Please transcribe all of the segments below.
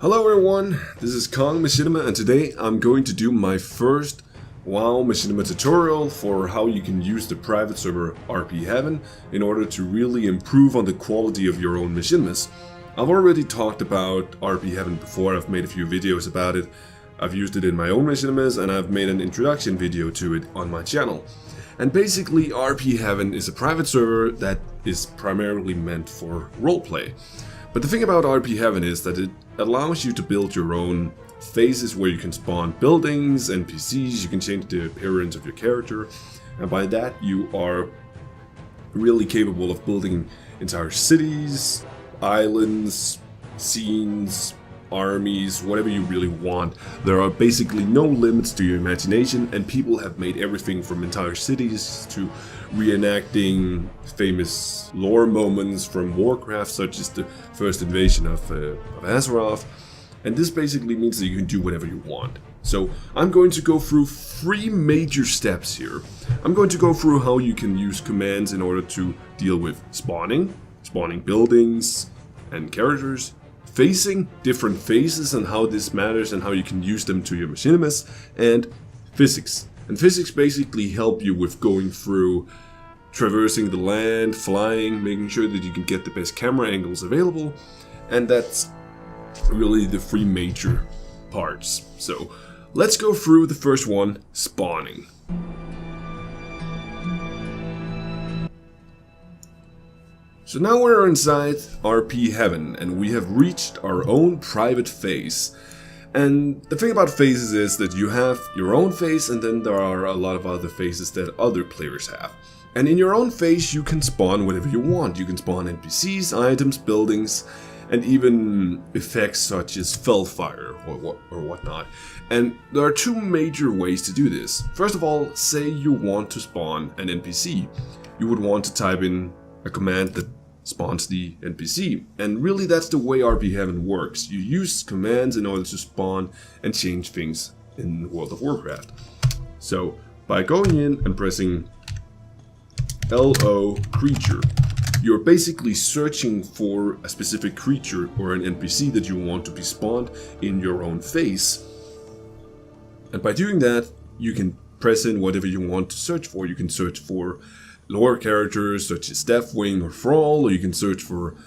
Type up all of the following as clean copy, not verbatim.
Hello everyone, this is Konge Machinima, and today I'm going to do my first WoW Machinima tutorial for how you can use the private server RPheaven in order to really improve on the quality of your own machinimas. I've already talked about RPheaven before, I've made a few videos about it, I've used it in my own machinimas, and I've made an introduction video to it on my channel. And basically RPheaven is a private server that is primarily meant for roleplay. But the thing about RPheaven is that it allows you to build your own phases where you can spawn buildings, NPCs, you can change the appearance of your character, and by that you are really capable of building entire cities, islands, scenes, armies, whatever you really want. There are basically no limits to your imagination, and people have made everything from entire cities to reenacting famous lore moments from Warcraft, such as the first invasion of Azeroth. And this basically means that you can do whatever you want. So I'm going to go through 3 major steps here. I'm going to go through how you can use commands in order to deal with spawning buildings and characters, facing different phases and how this matters and how you can use them to your machinimas, and physics. And physics basically help you with going through traversing the land, flying, making sure that you can get the best camera angles available, and that's really the 3 major parts. So let's go through the first one, spawning. So now we're inside RPheaven and we have reached our own private phase. And the thing about phases is that you have your own phase, and then there are a lot of other phases that other players have. And in your own phase you can spawn whatever you want. You can spawn NPCs, items, buildings, and even effects such as Fellfire or whatnot. And there are 2 major ways to do this. First of all, say you want to spawn an NPC. You would want to type in a command that spawns the NPC, and really that's the way RPheaven works. You use commands in order to spawn and change things in World of Warcraft. So by going in and pressing LO creature, you're basically searching for a specific creature or an NPC that you want to be spawned in your own phase. And by doing that, you can press in whatever you want to search for. You can search for lore characters such as Deathwing or Thrall, or you can search for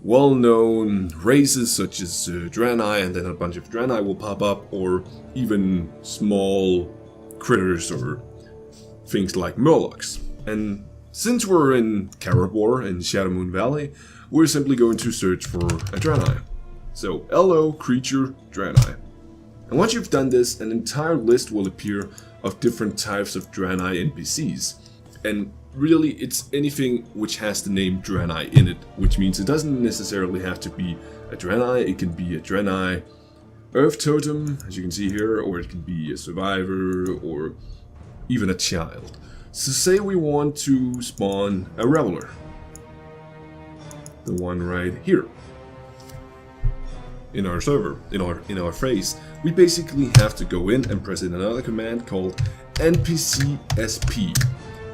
well-known races such as Draenei, and then a bunch of Draenei will pop up, or even small critters or things like Murlocs. And since we're in Karabor in Shadowmoon Valley, we're simply going to search for a Draenei. So LO creature Draenei. And once you've done this, an entire list will appear of different types of Draenei NPCs. And really, it's anything which has the name Draenei in it, which means it doesn't necessarily have to be a Draenei. It can be a Draenei Earth Totem, as you can see here, or it can be a Survivor, or even a Child. So say we want to spawn a Reveler, the one right here in our server, in our phase. We basically have to go in and press in another command called NPC-SP.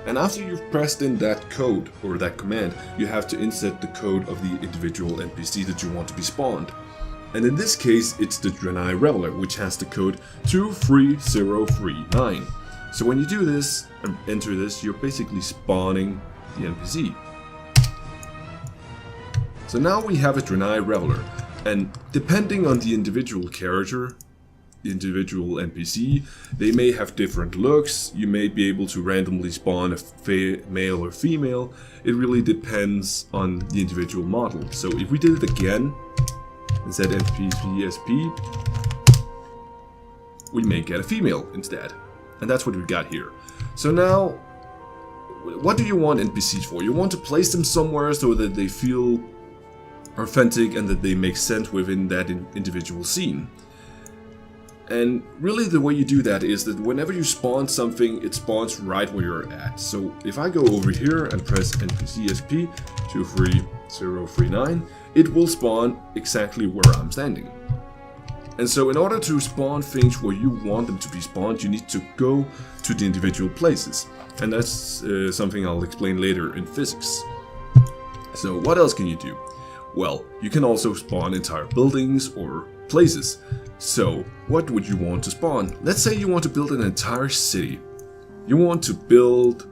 And after you've pressed in that code, or that command, you have to insert the code of the individual NPC that you want to be spawned. And in this case, it's the Draenei Reveler, which has the code 23039. So when you do this, and enter this, you're basically spawning the NPC. So now we have a Draenei Reveler, and depending on the individual character, the individual NPC, they may have different looks. You may be able to randomly spawn a male or female. It really depends on the individual model. So if we did it again and said NPC-SP, we may get a female instead. And that's what we got here. So now, what do you want NPCs for? You want to place them somewhere so that they feel authentic and that they make sense within that individual scene. And really the way you do that is that whenever you spawn something, it spawns right where you're at. So if I go over here and press NPC-SP 23039, it will spawn exactly where I'm standing. And so in order to spawn things where you want them to be spawned, you need to go to the individual places. And that's something I'll explain later in physics. So what else can you do? Well, you can also spawn entire buildings or places. So, what would you want to spawn? Let's say you want to build an entire city. You want to build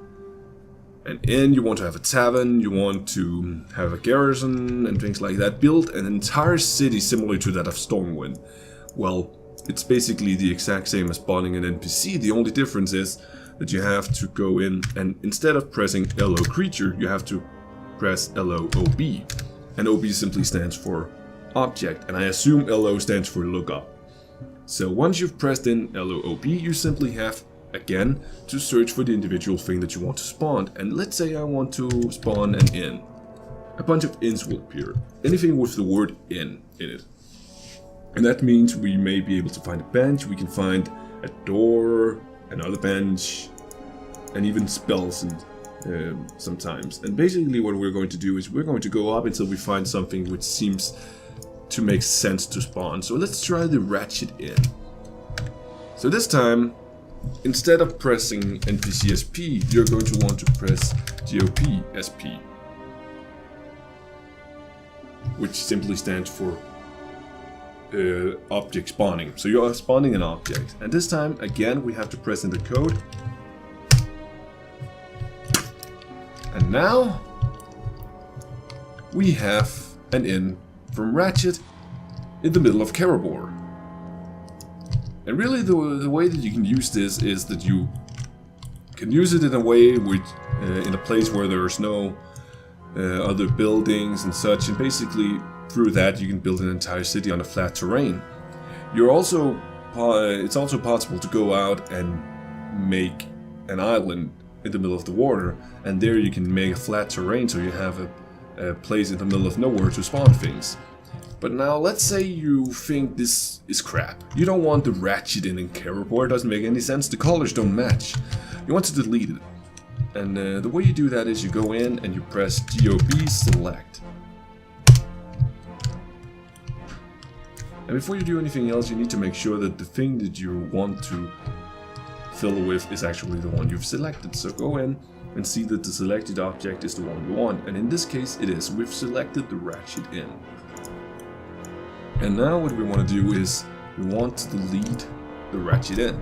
an inn, you want to have a tavern, you want to have a garrison and things like that. Build an entire city similar to that of Stormwind. Well, it's basically the exact same as spawning an NPC. The only difference is that you have to go in and instead of pressing LO creature, you have to press LOOB. And OB simply stands for object, and I assume LO stands for lookup. So once you've pressed in LOOB, you simply have, again, to search for the individual thing that you want to spawn. And let's say I want to spawn an inn. A bunch of inns will appear. Anything with the word inn in it. And that means we may be able to find a bench, we can find a door, another bench, and even spells and sometimes. And basically what we're going to do is we're going to go up until we find something which seems to make sense to spawn. So let's try the Ratchet Inn. So this time, instead of pressing NPC SP, you're going to want to press GOP SP, which simply stands for object spawning. So you are spawning an object, and this time again we have to press in the code. And now we have an inn from Ratchet in the middle of Karabor. And really the way that you can use this is that you can use it in a way which in a place where there's no other buildings and such, and basically through that you can build an entire city on a flat terrain. You're also it's also possible to go out and make an island in the middle of the water, and there you can make a flat terrain so you have a place in the middle of nowhere to spawn things. But now let's say you think this is crap. You don't want the Ratchet Inn in Karabor, it doesn't make any sense, the colors don't match. You want to delete it. And the way you do that is you go in and you press GOB select. And before you do anything else, you need to make sure that the thing that you want to fill with is actually the one you've selected. So go in and see that the selected object is the one you want. And in this case it is. We've selected the Ratchet Inn. And now what we want to do is we want to delete the Ratchet Inn.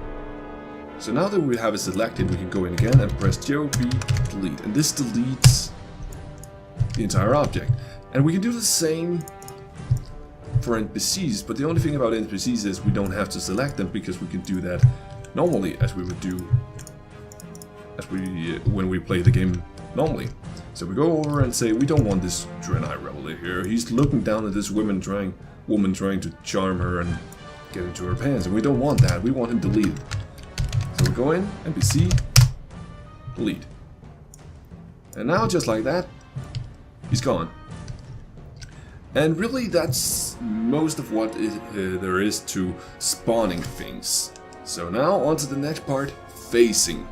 So now that we have it selected, we can go in again and press GOB delete. And this deletes the entire object. And we can do the same for NPCs, but the only thing about NPCs is we don't have to select them because we can do that normally as we would do when we play the game normally. So we go over and say we don't want this Draenei rebel here. He's looking down at this woman trying to charm her and get into her pants, and we don't want that. We want him deleted. So we go in, NPC, delete. And now just like that, he's gone. And really that's most of what there is to spawning things. So now on to the next part, facing.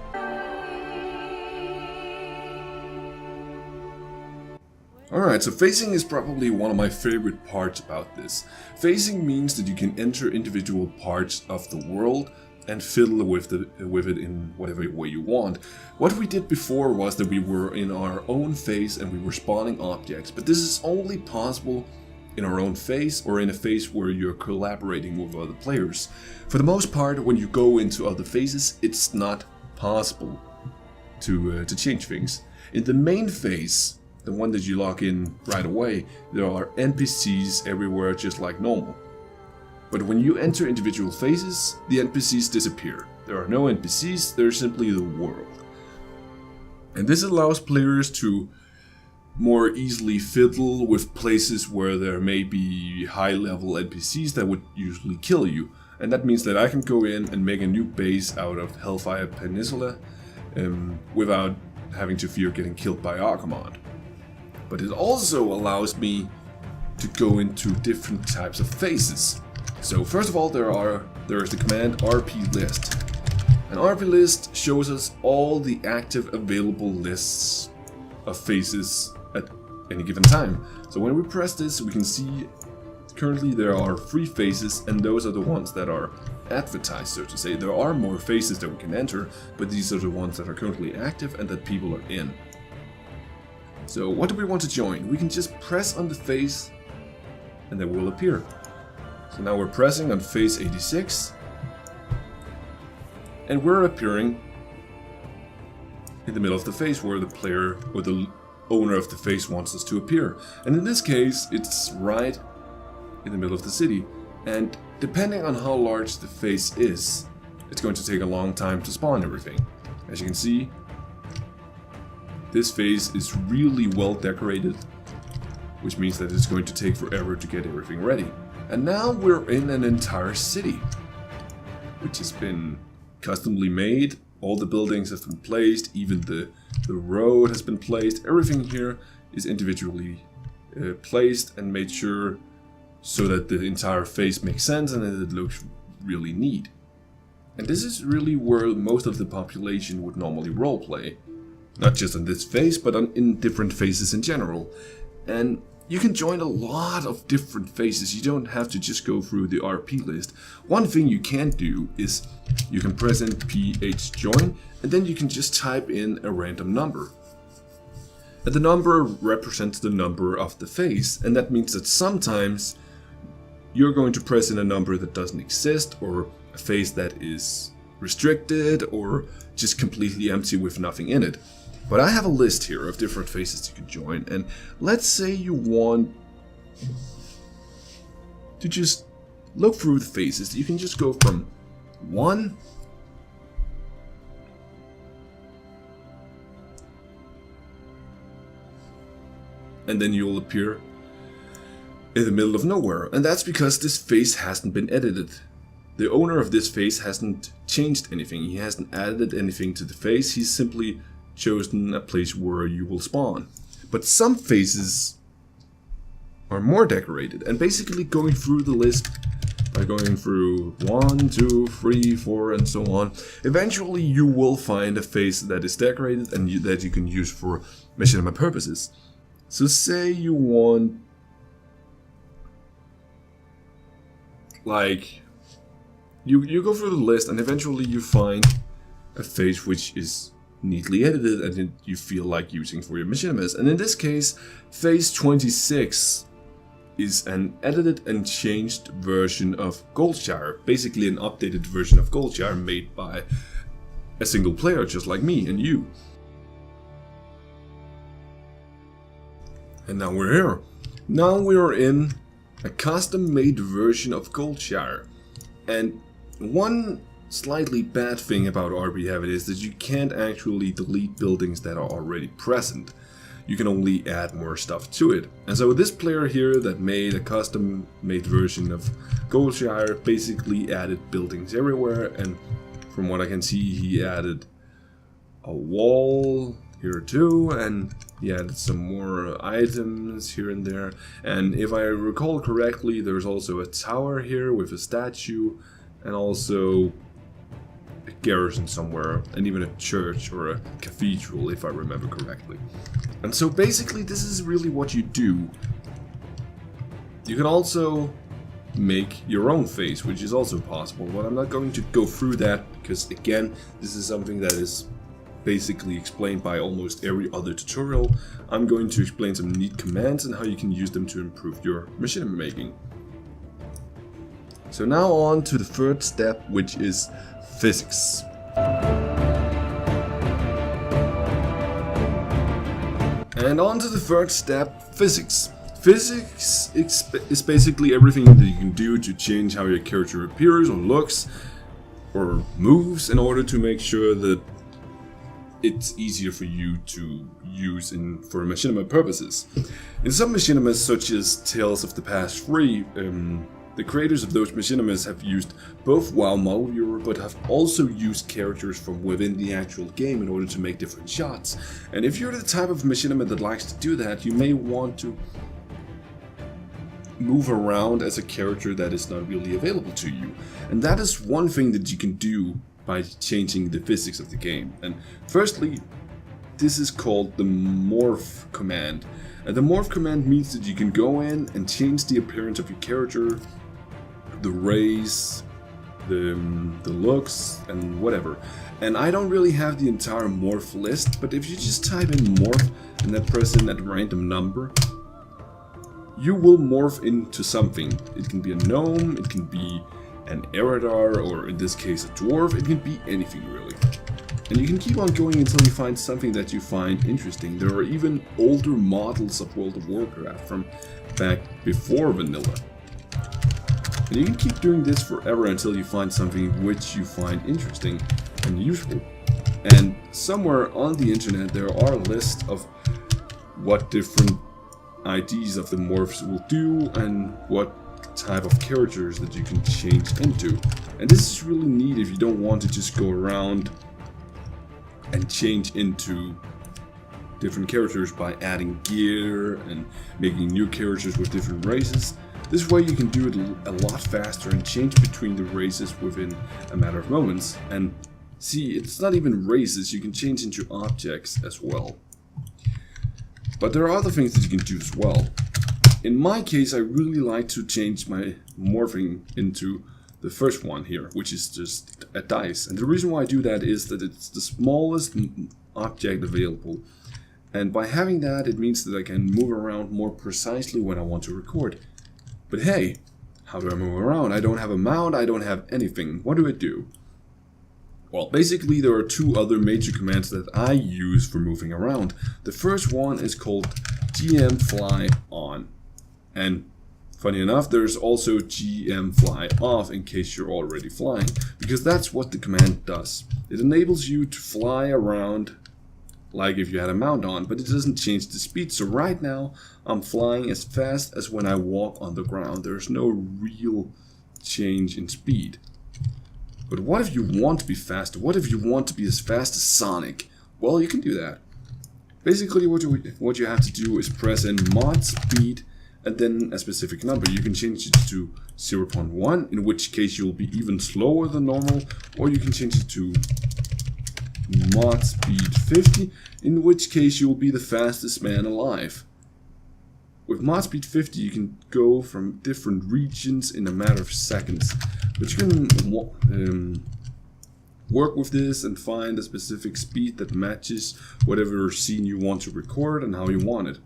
Alright, so facing is probably one of my favorite parts about this. Facing means that you can enter individual parts of the world and fiddle with it in whatever way you want. What we did before was that we were in our own phase and we were spawning objects, but this is only possible in our own phase or in a phase where you're collaborating with other players. For the most part, when you go into other phases, it's not possible to change things. In the main phase, the one that you log in right away, there are NPCs everywhere just like normal. But when you enter individual phases, the NPCs disappear. There are no NPCs, there's simply the world. And this allows players to more easily fiddle with places where there may be high-level NPCs that would usually kill you. And that means that I can go in and make a new base out of Hellfire Peninsula without having to fear getting killed by Archimonde. But it also allows me to go into different types of phases. So first of all, there is the command RPList. An RPList shows us all the active available lists of phases at any given time. So when we press this, we can see currently there are 3 phases, and those are the ones that are advertised, so to say. There are more phases that we can enter, but these are the ones that are currently active and that people are in. So what do we want to join? We can just press on the phase and they will appear. So now we're pressing on face 86. And we're appearing in the middle of the face where the player or the owner of the face wants us to appear. And in this case, it's right in the middle of the city. And depending on how large the face is, it's going to take a long time to spawn everything. As you can see, this face is really well decorated, which means that it's going to take forever to get everything ready. And now we're in an entire city, which has been customly made. All the buildings have been placed, even the road has been placed. Everything here is individually placed and made sure so that the entire face makes sense and that it looks really neat. And this is really where most of the population would normally roleplay. Not just on this face, but in different faces in general. And you can join a lot of different faces. You don't have to just go through the RP list. One thing you can do is you can press in PH join, and then you can just type in a random number. And the number represents the number of the face, and that means that sometimes you're going to press in a number that doesn't exist, or a face that is restricted, or just completely empty with nothing in it. But I have a list here of different faces you can join, and let's say you want to just look through the faces. You can just go from 1 and then you'll appear in the middle of nowhere, and that's because this face hasn't been edited. The owner of this face hasn't changed anything. He hasn't added anything to the face. He's simply chosen a place where you will spawn. But some faces are more decorated, and basically going through the list by going through 1, 2, 3, 4 and so on, eventually you will find a face that is decorated and that you can use for machinima purposes. So say you want, like, you go through the list and eventually you find a face which is neatly edited and you feel like using for your machinimas. And in this case, phase 26 is an edited and changed version of Goldshire, basically an updated version of Goldshire made by a single player just like me and you. And now we're here. Now we are in a custom made version of Goldshire. And one slightly bad thing about RPheaven is that you can't actually delete buildings that are already present. You can only add more stuff to it. And so this player here that made a custom made version of Goldshire basically added buildings everywhere, and from what I can see he added a wall here too, and he added some more items here and there. And if I recall correctly, there's also a tower here with a statue, and also a garrison somewhere, and even a church or a cathedral if I remember correctly. And so basically this is really what you do. You can also make your own face, which is also possible, but I'm not going to go through that because again, this is something that is basically explained by almost every other tutorial. I'm going to explain some neat commands and how you can use them to improve your machinima making. So now on to the third step, which is physics. And on to the third step, physics. Physics is basically everything that you can do to change how your character appears or looks or moves in order to make sure that it's easier for you to use for machinima purposes. In some machinimas, such as Tales of the Past 3, the creators of those machinimas have used both WoW model viewer, but have also used characters from within the actual game in order to make different shots. And if you're the type of machinima that likes to do that, you may want to move around as a character that is not really available to you. And that is one thing that you can do by changing the physics of the game. And firstly, this is called the morph command. And the morph command means that you can go in and change the appearance of your character, the race, the looks, and whatever. And I don't really have the entire morph list, but if you just type in morph and then press in that random number, you will morph into something. It can be a gnome, it can be an Eridar, or in this case a dwarf, it can be anything really. And you can keep on going until you find something that you find interesting. There are even older models of World of Warcraft from back before vanilla. And you can keep doing this forever until you find something which you find interesting and useful. And somewhere on the internet there are lists of what different IDs of the morphs will do and what type of characters that you can change into. And this is really neat if you don't want to just go around and change into different characters by adding gear and making new characters with different races. This way you can do it a lot faster and change between the races within a matter of moments. And see, it's not even races, you can change into objects as well. But there are other things that you can do as well. In my case, I really like to change my morphing into the first one here, which is just a dice. And the reason why I do that is that it's the smallest object available. And by having that, it means that I can move around more precisely when I want to record. But hey, how do I move around? I don't have a mount, I don't have anything. What do I do? Well, basically there are two other major commands that I use for moving around. The first one is called GM fly on. And funny enough, there's also GM fly off in case you're already flying, because that's what the command does. It enables you to fly around like if you had a mount on, but it doesn't change the speed. So right now I'm flying as fast as when I walk on the ground. There's no real change in speed. But what if you want to be faster? What if you want to be as fast as Sonic? Well, you can do that. Basically what you have to do is press in mod speed and then a specific number. You can change it to 0.1, in which case you'll be even slower than normal, or you can change it to mod speed 50, in which case you will be the fastest man alive. With mod speed 50 you can go from different regions in a matter of seconds, but you can work with this and find a specific speed that matches whatever scene you want to record and how you want it.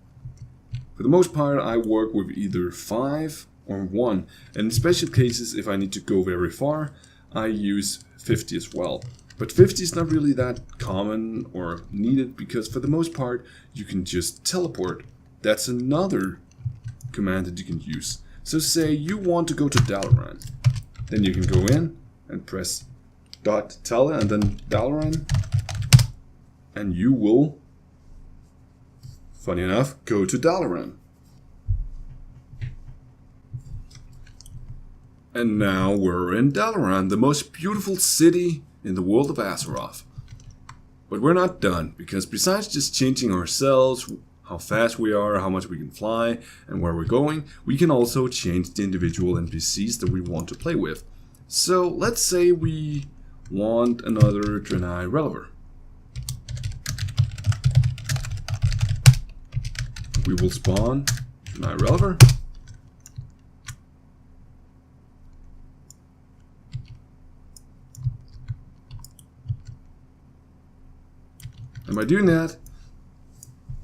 For the most part I work with either 5 or 1, and in special cases if I need to go very far I use 50 as well. But 50 is not really that common or needed, because for the most part you can just teleport. That's another command that you can use. So say you want to go to Dalaran, then you can go in and press .tele and then Dalaran, and you will, funny enough, go to Dalaran. And now we're in Dalaran, the most beautiful city in the world of Azeroth. But we're not done, because besides just changing ourselves, how fast we are, how much we can fly, and where we're going, we can also change the individual NPCs that we want to play with. So let's say we want another Draenei Relever. We will spawn Draenei Relever. And by doing that,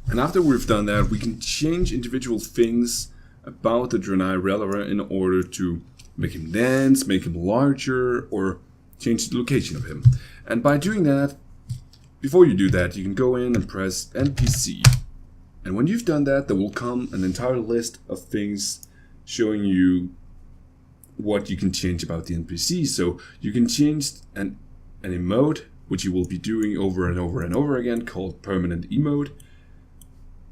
and after we've done that, we can change individual things about the Draenei Relever in order to make him dance, make him larger, or change the location of him. And by doing that, before you do that, you can go in and press NPC. And when you've done that, there will come an entire list of things showing you what you can change about the NPC. So you can change an emote, which you will be doing over and over and over again, called permanent emote.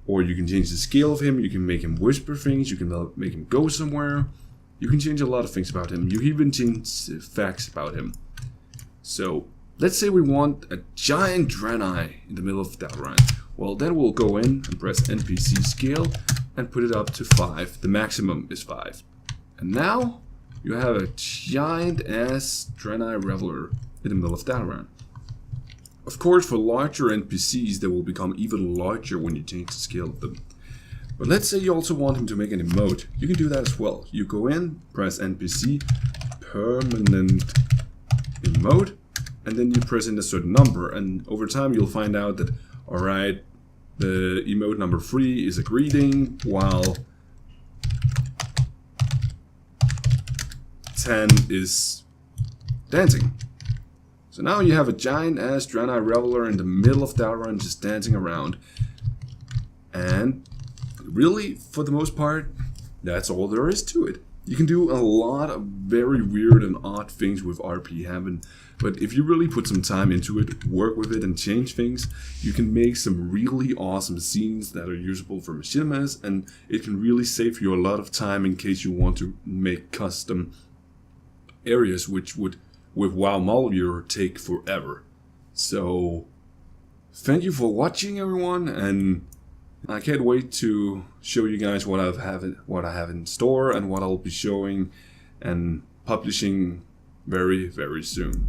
Or you can change the scale of him, you can make him whisper things, you can make him go somewhere. You can change a lot of things about him. You even change facts about him. So, let's say we want a giant Draenei in the middle of Dalaran. Well, then we'll go in and press NPC scale and put it up to 5. The maximum is 5. And now, you have a giant ass Draenei Reveler in the middle of Dalaran. Of course, for larger NPCs, they will become even larger when you change the scale of them. But let's say you also want him to make an emote. You can do that as well. You go in, press NPC, permanent emote, and then you press in a certain number. And over time, you'll find out that, alright, the emote number 3 is a greeting, while 10 is dancing. So now you have a giant ass Draenei Reveler in the middle of Dalaran just dancing around. And really, for the most part, that's all there is to it. You can do a lot of very weird and odd things with RPheaven, but if you really put some time into it, work with it and change things, you can make some really awesome scenes that are usable for machinimas, and it can really save you a lot of time in case you want to make custom areas, which would, with WoW Model Viewer, take forever. So, thank you for watching, everyone, and I can't wait to show you guys what I have in store and what I'll be showing and publishing very, very soon.